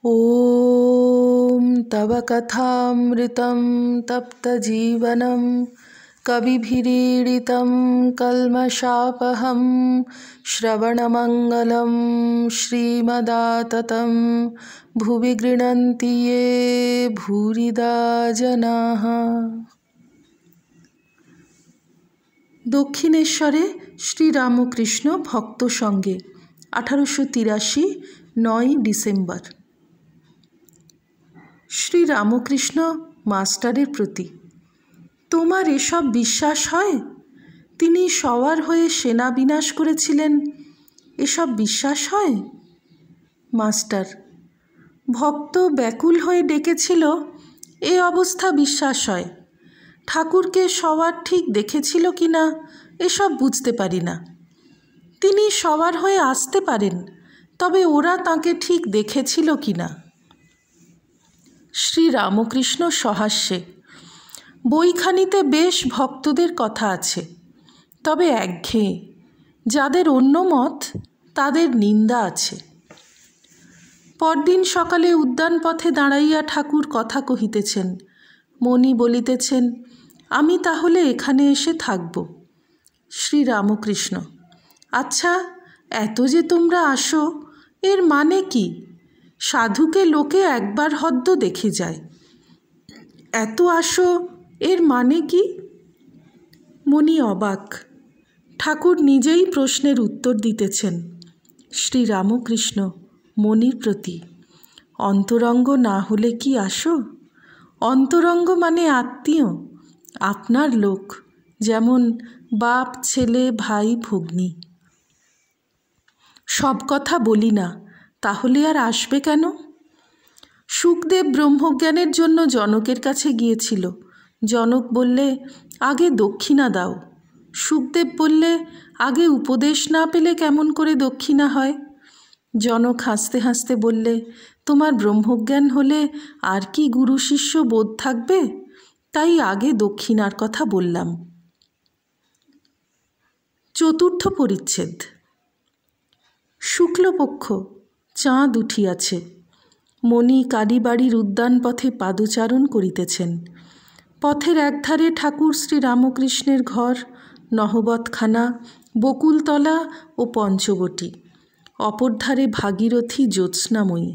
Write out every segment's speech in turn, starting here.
ॐ तव कथामृतं तप्तजीवनं कविभिरीडितं कल्मषापहं श्रवणमङ्गलं श्रीमदाततं भुवि गृह्णन्ति ये भूरिदा जनाः। দক্ষিণেশ্বরে শ্রীরামকৃষ্ণ ভক্ত সঙ্গে 1883 9 ডিসেম্বর। শ্রীরামকৃষ্ণ মাস্টারের প্রতি, তোমার এসব বিশ্বাস হয়? তিনি সওয়ার হয়ে সেনা বিনাশ করেছিলেন, এসব বিশ্বাস হয়? মাস্টার, ভক্ত ব্যাকুল হয়ে ডেকেছিল, এ অবস্থা বিশ্বাস হয়। ঠাকুরকে সওয়ার ঠিক দেখেছিল কি না এসব বুঝতে পারি না। তিনি সওয়ার হয়ে আসতে পারেন, তবে ওরা তাঁকে ঠিক দেখেছিল কি না। শ্রীরামকৃষ্ণ সহাস্যে, বইখানিতে বেশ ভক্তদের কথা আছে, তবে একঘেয়ে। যাদের অন্য মত তাদের নিন্দা আছে। পরদিন সকালে উদ্যান পথে দাঁড়াইয়া ঠাকুর কথা কহিতেছেন। মণি বলিতেছেন, আমি তাহলে এখানে এসে থাকব। শ্রীরামকৃষ্ণ, আচ্ছা, এত যে তোমরা আসো, এর মানে কি? সাধুকে লোকে একবার হদ্দ দেখে যায়, এত আসো, এর মানে কি? মণি অবাক। ঠাকুর নিজেই প্রশ্নের উত্তর দিতেছেন। শ্রীরামকৃষ্ণ মণির প্রতি, অন্তরঙ্গ না হলে কি আসো? অন্তরঙ্গ মানে আত্মীয়, আপনার লোক, যেমন বাপ ছেলে ভাই ভগ্নী। সব কথা বলি না, তাহলে আর আসবে কেন? শুকদেব ব্রহ্মজ্ঞানের জন্য জনকের কাছে গিয়েছিল। জনক বললে, আগে দক্ষিণা দাও। শুকদেব বললে, আগে উপদেশ না পেলে কেমন করে দক্ষিণা হয়? জনক হাসতে হাসতে বললে, তোমার ব্রহ্মজ্ঞান হলে আর কি গুরু শিষ্য বোধ থাকবে? তাই আগে দক্ষিণার কথা বললাম। চতুর্থ পরিচ্ছেদ। শুক্লপক্ষ, চাঁদ উঠিয়াছে। মণি কালীবাড়ির উদ্যান পথে পাদচারণ করিতেছেন। পথের একধারে ঠাকুর শ্রীরামকৃষ্ণের ঘর, নহবতখানা, বকুলতলা ও পঞ্চবটী, অপর ধারে ভাগীরথী জ্যোৎস্নাময়ী।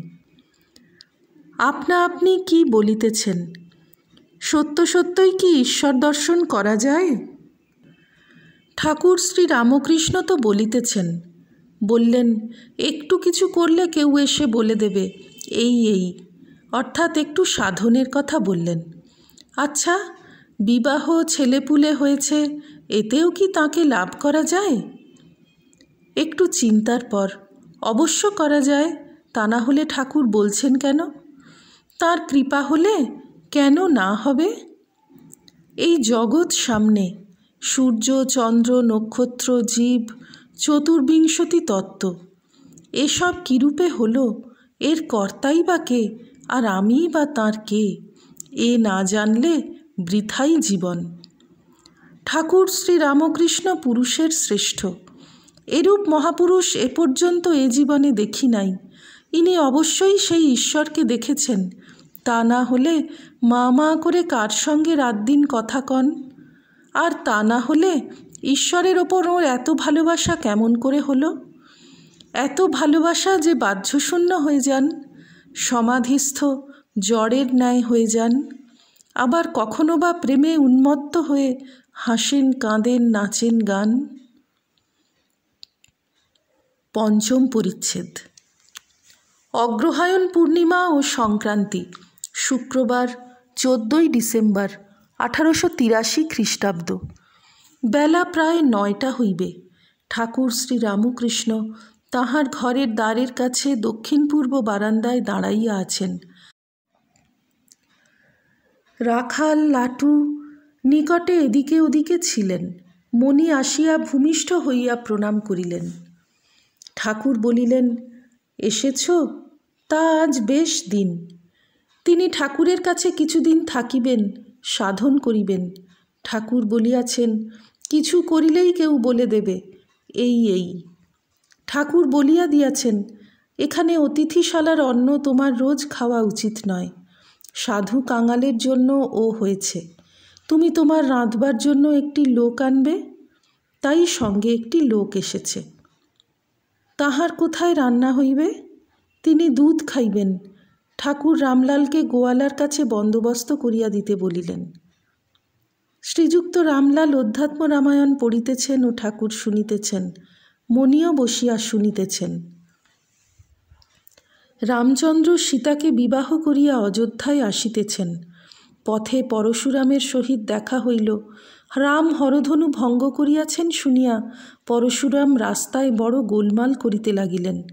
আপনা আপনি কি বলিতেছেন? সত্য সত্যই কি ঈশ্বর দর্শন করা যায়? ঠাকুর শ্রীরামকৃষ্ণ তো বলিতেছেন। বললেন, একটু কিছু করলে কেউ এসে বলে দেবে এই, অর্থাৎ একটু সাধনের কথা বললেন। আচ্ছা, বিবাহ ছেলেপুলে হয়েছে, এতেও কি তাকে লাভ করা যায়? একটু চিন্তার পর, অবশ্য করা যায়, তা না হলে ঠাকুর বলছেন কেন? তার কৃপা হলে কেন না হবে? এই জগৎ সামনে, সূর্য চন্দ্র নক্ষত্র জীব, চতুর্বিংশতি তত্ত্ব, এসব কিরূপে হলো, এর কর্তাই বা কে, আর আমিই বা তাঁর কে, এ না জানলে বৃথাই জীবন। ঠাকুর শ্রীরামকৃষ্ণ পুরুষের শ্রেষ্ঠ। এরূপ মহাপুরুষ এ পর্যন্ত এ জীবনে দেখি নাই। ইনি অবশ্যই সেই ঈশ্বরকে দেখেছেন, তা না হলে মা করে কার সঙ্গে রাত দিন কথা কন? আর তা না হলে ঈশ্বরের ওপর ওর এত ভালোবাসা কেমন করে হলো? এত ভালোবাসা যে বাহ্যশূন্য হয়ে যান, সমাধিস্থ জড়ের ন্যায় হয়ে যান, আবার কখনো বা প্রেমে উন্মত্ত হয়ে হাসেন কাঁদেন নাচেন গান। পঞ্চম পরিচ্ছেদ। অগ্রহায়ণ পূর্ণিমা ও সংক্রান্তি, শুক্রবার 14 ডিসেম্বর 1883 খ্রিস্টাব্দ। বেলা প্রায় 9টা হইবে। ঠাকুর শ্রীরামকৃষ্ণ তাঁহার ঘরের দ্বারের কাছে দক্ষিণ পূর্ব বারান্দায় দাঁড়াইয়া আছেন। রাখাল লাটু নিকটে এদিকে ওদিকে ছিলেন। মণি আসিয়া ভূমিষ্ঠ হইয়া প্রণাম করিলেন। ঠাকুর বলিলেন, এসেছ? তা আজ বেশ দিন। তিনি ঠাকুরের কাছে কিছুদিন থাকিবেন, সাধন করিবেন। ঠাকুর বলিয়াছেন, কিছু করিলেই কেউ বলে দেবে এই। ঠাকুর বলিয়া দিয়াছেন, এখানে অতিথিশালার অন্ন তোমার রোজ খাওয়া উচিত নয়। সাধু কাঙালের জন্য ও হয়েছে। তুমি তোমার রাঁধবার জন্য একটি লোক আনবে। তাই সঙ্গে একটি লোক এসেছে। তাহার কোথায় রান্না হইবে? তিনি দুধ খাইবেন। ঠাকুর রামলালকে গোয়ালার কাছে বন্দোবস্ত করিয়া দিতে বলিলেন। শ্রীযুক্ত রামলাল অধ্যাত্ম রামায়ণ পড়িতেছেন ও ঠাকুর শুনিতেছেন। মণিও বসিয়া শুনিতেছেন। রামচন্দ্র সীতাকে বিবাহ করিয়া অযোধ্যায় আসিতেছেন। পথে পরশুরামের সহিত দেখা হইল। রাম হরধনু ভঙ্গ করিয়াছেন শুনিয়া পরশুরাম রাস্তায় বড় গোলমাল করিতে লাগিলেন।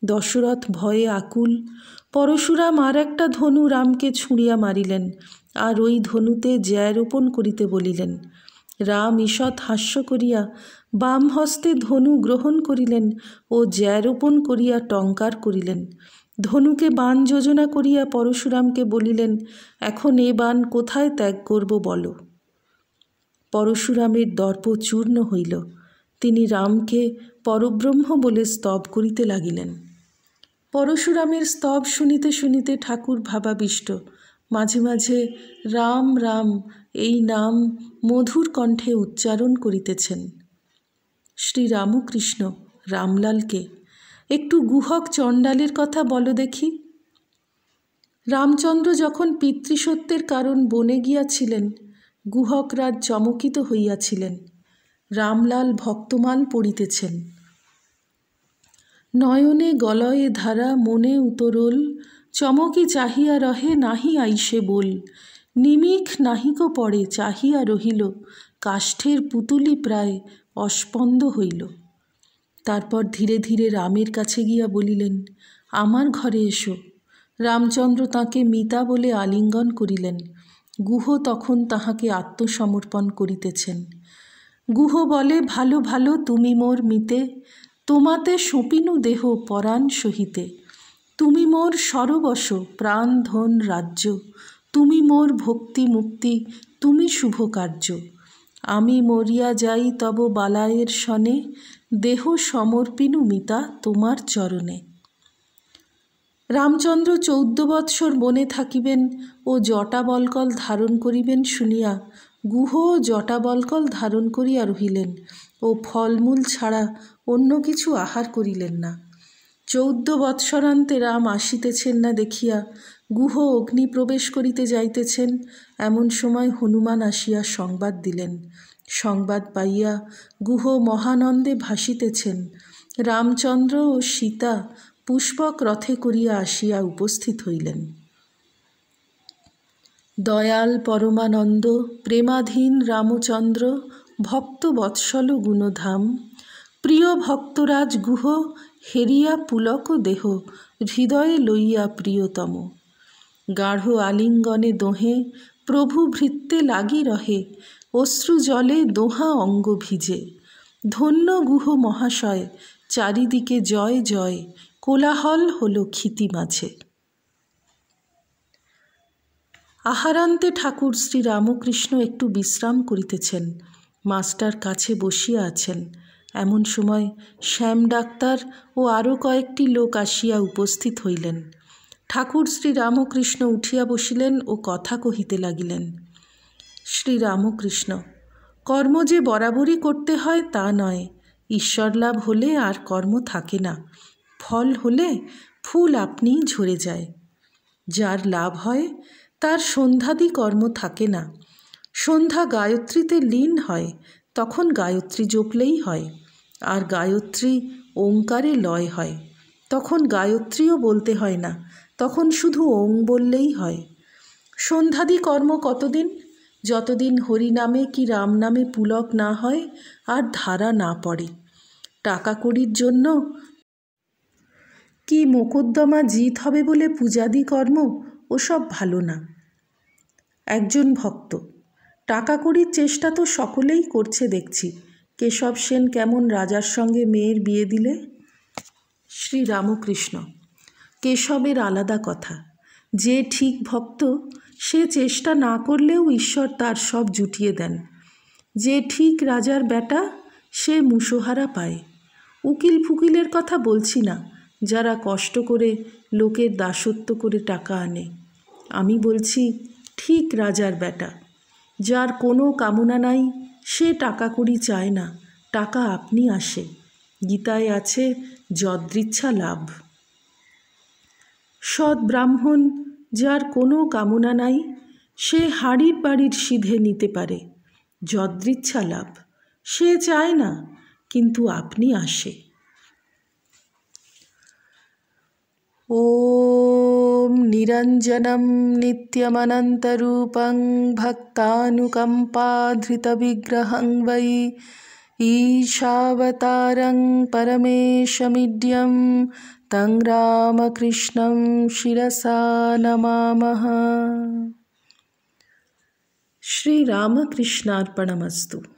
দশরথ ভয়ে আকুল। পরশুরাম আর একটা ধনু রামকে ছুঁড়িয়া মারিলেন, আর ওই ধনুতে জ্যা রোপণ করিতে বলিলেন। রাম ঈষৎ হাস্য করিয়া বাম হস্তে ধনু গ্রহণ করিলেন ও জ্যা রোপণ করিয়া টঙ্কার করিলেন। ধনুকে বাণ যোজনা করিয়া পরশুরামকে বলিলেন, এখন এ বাণ কোথায় ত্যাগ করব বলো। পরশুরামের দর্প চূর্ণ হইল। তিনি রামকে পরব্রহ্ম বলে স্তব করিতে লাগিলেন। পরশুরামের স্তব শুনিতে শুনিতে ঠাকুর ভাবাবিষ্ট। মাঝে মাঝে রাম রাম এই নাম মধুর কণ্ঠে উচ্চারণ করিতেছেন। শ্রীরামকৃষ্ণ রামলালকে, একটু গুহক চণ্ডালের কথা বলো দেখি। রামচন্দ্র যখন পিতৃসত্যের কারণ বনে গিয়াছিলেন, গুহকরাজ চমকিত হইয়াছিলেন। রামলাল ভক্তমাল পড়িতেছেন। নয়নে গলয়ে ধারা মনে উতরোল, চমকি চাহিয়া রহে নাহি আইসে বল। নিমিখ নাহিক পড়ে চাহিয়া রহিল, কাষ্ঠের পুতুলি প্রায় অস্পন্দ হইল। তারপর ধীরে ধীরে রামের কাছে গিয়া বলিলেন, আমার ঘরে এসো। রামচন্দ্র তাঁকে মিতা বলে আলিঙ্গন করিলেন। গুহ তখন তাহাকে আত্মসমর্পণ করিতেছেন। গুহ বলে, ভালো ভালো তুমি মোর মিতে, তোমাতে সঁপিনু দেহ পরাণ সহিতে। তুমি মোর সরবশ প্রাণ ধন রাজ্য, তুমি মোর ভক্তি মুক্তি, তুমি শুভ কার্য। আমি মরিয়া যাই তব বালায়ের সনে, দেহ সমর্পিনু মিতা তোমার চরণে। রামচন্দ্র 14 বৎসর বনে থাকিবেন ও জটাবল্কল ধারণ করিবেন শুনিয়া গুহ জটাবল্কল ধারণ করিয়া রহিলেন ও ফলমূল ছাড়া অন্য কিছু আহার করিলেন না। 14 বৎসরান্তে রাম আসিতেছেন না দেখিয়া গুহ অগ্নি প্রবেশ করিতে যাইতেছেন। এমন সময় হনুমান আসিয়া সংবাদ দিলেন। সংবাদ পাইয়া গুহ মহানন্দে ভাসিতেছেন। রামচন্দ্র ও সীতা পুষ্পক রথে করিয়া আসিয়া উপস্থিত হইলেন। দয়াল পরমানন্দ প্রেমাধীন রামচন্দ্র, ভক্ত বৎসল গুণধাম, প্রিয় ভক্তরাজ গুহ, হেরিয়া পুলক দেহ, হৃদয়ে লইয়া প্রিয়তম। গাঢ় আলিঙ্গনে দোহে, প্রভু ভৃত্যে লাগি রহে, অশ্রু জলে দোহা অঙ্গ ভিজে। ধন্য গুহ মহাশয়, চারিদিকে জয় জয়, কোলাহল হল ক্ষিতি মাঝে। আহারান্তে ঠাকুর শ্রীরামকৃষ্ণ একটু বিশ্রাম করিতেছেন। মাস্টার কাছে বসিয়া আছেন। এমন সময় শ্যাম ডাক্তার ও আরও কয়েকটি লোক আসিয়া উপস্থিত হইলেন। ঠাকুর শ্রীরামকৃষ্ণ উঠিয়া বসিলেন ও কথা কহিতে লাগিলেন। শ্রীরামকৃষ্ণ, কর্ম যে বরাবরই করতে হয় তা নয়। ঈশ্বর লাভ হলে আর কর্ম থাকে না। ফল হলে ফুল আপনিই ঝরে যায়। যার লাভ হয় তার সন্ধ্যাদি কর্ম থাকে না। সন্ধ্যা গায়ত্রীতে লীন হয়, তখন গায়ত্রী জপলেই হয়। আর গায়ত্রী ওঙ্কারে লয় হয়, তখন গায়ত্রীও বলতে হয় না, তখন শুধু ওং বললেই হয়। সন্ধ্যাদি কর্ম কতদিন? যতদিন হরিনামে কি রাম নামে পুলক না হয় আর ধারা না পড়ে। টাকা কড়ির জন্য কি মোকদ্দমা জিত হবে বলে পূজাদি কর্ম ওসব ভালো না। একজন ভক্ত, টাকা কড়ির চেষ্টা তো সকলেই করছে দেখছি। কেশব সেন কেমন রাজার সঙ্গে মেয়ের বিয়ে দিলে। শ্রীরামকৃষ্ণ, কেশবের আলাদা কথা। যে ঠিক ভক্ত সে চেষ্টা না করলেও ঈশ্বর তার সব জুটিয়ে দেন। যে ঠিক রাজার বেটা সে মুসোহারা পায়। উকিল ফুকিলের কথা বলছি না, যারা কষ্ট করে লোকের দাসত্ব করে টাকা আনে। আমি বলছি ঠিক রাজার বেটা। যার কোনো কামনা নাই সে টাকা কড়ি চায় না, টাকা আপনি আসে। গীতায় আছে যদৃচ্ছা লাভ। সৎ ব্রাহ্মণ যার কোনো কামনা নাই সে হাড়ির বাড়ির সিধে নিতে পারে। যদৃচ্ছা লাভ, সে চায় না কিন্তু আপনি আসে। ওম নিরঞ্জনম নিত্যমনন্তরূপং ভক্তানুকম্পাধৃতবিগ্রহং বৈ ঈশাবতারং পরমেশমিড্যম তং রামকৃষ্ণং শিরসা নমামঃ। শ্রী রামকৃষ্ণার্পণমস্তু।